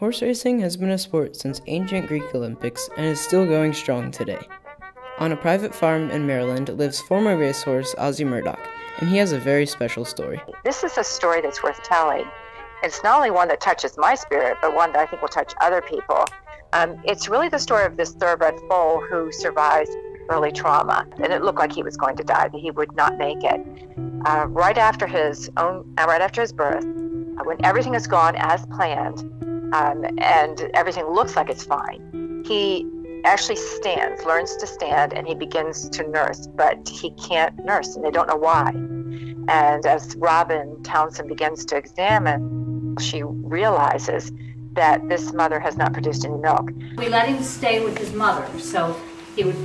Horse racing has been a sport since ancient Greek Olympics and is still going strong today. On a private farm in Maryland lives former racehorse Ozzie Murdoch, and he has a very special story. This is a story that's worth telling. It's not only one that touches my spirit, but one that I think will touch other people. It's really the story of this thoroughbred foal who survives early trauma, and it looked like he was going to die, that he would not make it. Right after his birth, when everything has gone as planned, and everything looks like it's fine, he actually learns to stand, and he begins to nurse, but he can't nurse, and they don't know why. And as Robin Townsend begins to examine, she realizes that this mother has not produced any milk. We let him stay with his mother, so he would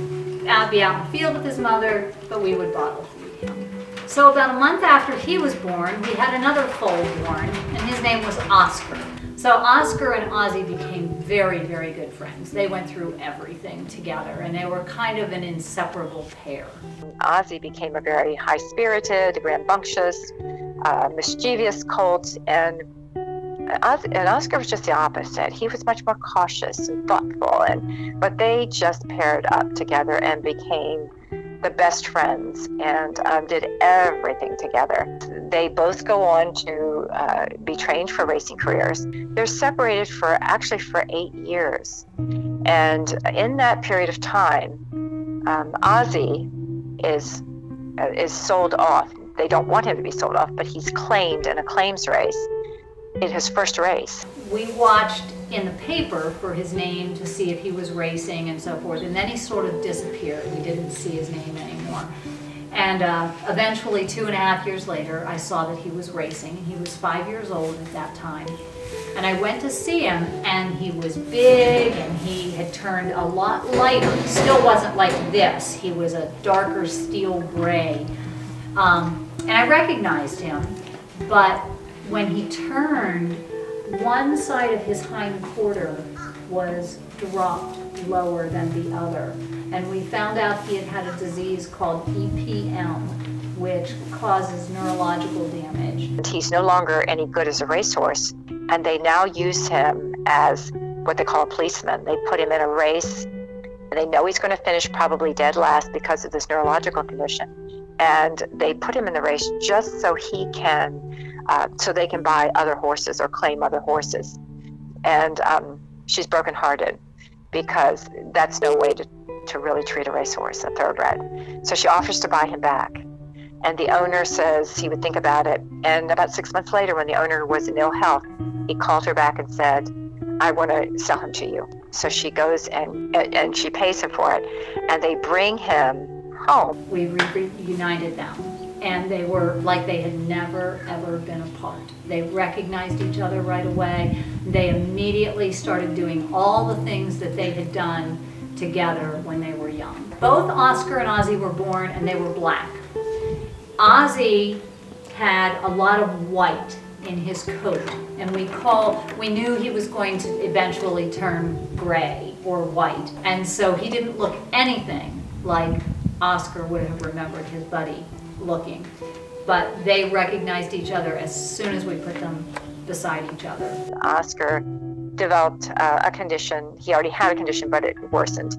be out in the field with his mother, but we would bottle feed him. So about a month after he was born, we had another foal born, and his name was Oscar. So Oscar and Ozzie became very, very good friends. They went through everything together, and they were kind of an inseparable pair. Ozzie became a very high-spirited, rambunctious, mischievous colt, and Oscar was just the opposite. He was much more cautious and thoughtful, but they just paired up together and became the best friends and did everything together. They both go on to be trained for racing careers. They're separated for 8 years. And in that period of time, Ozzie is sold off. They don't want him to be sold off, but he's claimed in a claims race in his first race. We watched in the paper for his name to see if he was racing and so forth, and then he sort of disappeared. We didn't see his name anymore. And eventually, 2.5 years later, I saw that he was racing. He was 5 years old at that time. And I went to see him, and he was big, and he had turned a lot lighter. He still wasn't like this. He was a darker steel gray. And I recognized him, but when he turned, one side of his hind quarter was dropped lower than the other. And we found out he had a disease called EPM, which causes neurological damage. He's no longer any good as a racehorse, and they now use him as what they call a policeman. They put him in a race, and they know he's going to finish probably dead last because of this neurological condition. And they put him in the race just so he can so they can buy other horses or claim other horses. And she's brokenhearted because that's no way to really treat a racehorse, a thoroughbred. So she offers to buy him back. And the owner says he would think about it. And about 6 months later, when the owner was in ill health, he called her back and said, I want to sell him to you. So she goes and she pays him for it. And they bring him home. We reunited them. And they were like they had never, ever been apart. They recognized each other right away. They immediately started doing all the things that they had done together when they were young. Both Oscar and Ozzie were born, and they were black. Ozzie had a lot of white in his coat, and we knew he was going to eventually turn gray or white. And so he didn't look anything like Oscar would have remembered his buddy looking, but they recognized each other as soon as we put them beside each other. Oscar developed a condition. He already had a condition, but it worsened,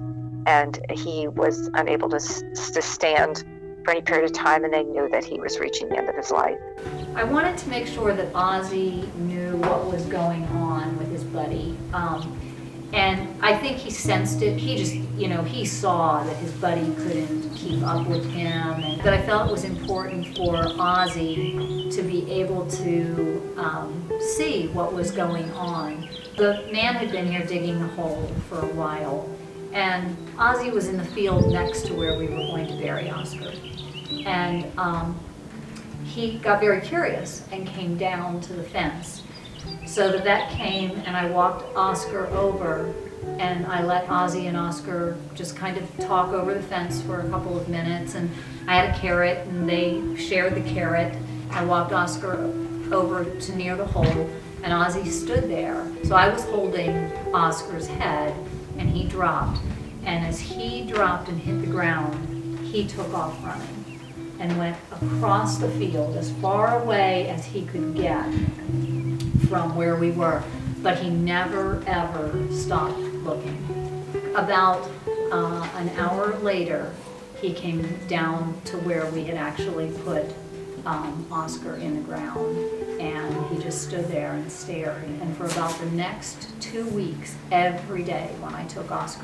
and he was unable to stand for any period of time, and they knew that he was reaching the end of his life. I wanted to make sure that Ozzie knew what was going on with his buddy. And I think he sensed it. He just, he saw that his buddy couldn't keep up with him. And that I felt it was important for Ozzie to be able to see what was going on. The man had been here digging the hole for a while, and Ozzie was in the field next to where we were going to bury Oscar. And he got very curious and came down to the fence. So the vet came, and I walked Oscar over, and I let Ozzie and Oscar just kind of talk over the fence for a couple of minutes, and I had a carrot, and they shared the carrot. I walked Oscar over to near the hole, and Ozzie stood there. So I was holding Oscar's head, and he dropped. And as he dropped and hit the ground, he took off running and went across the field as far away as he could get from where we were. but he never, ever stopped looking. About an hour later, he came down to where we had actually put Oscar in the ground, and he just stood there and stared. And for about the next 2 weeks, every day when I took Ozzie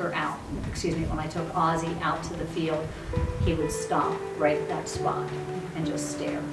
out to the field, he would stop right at that spot and just stare.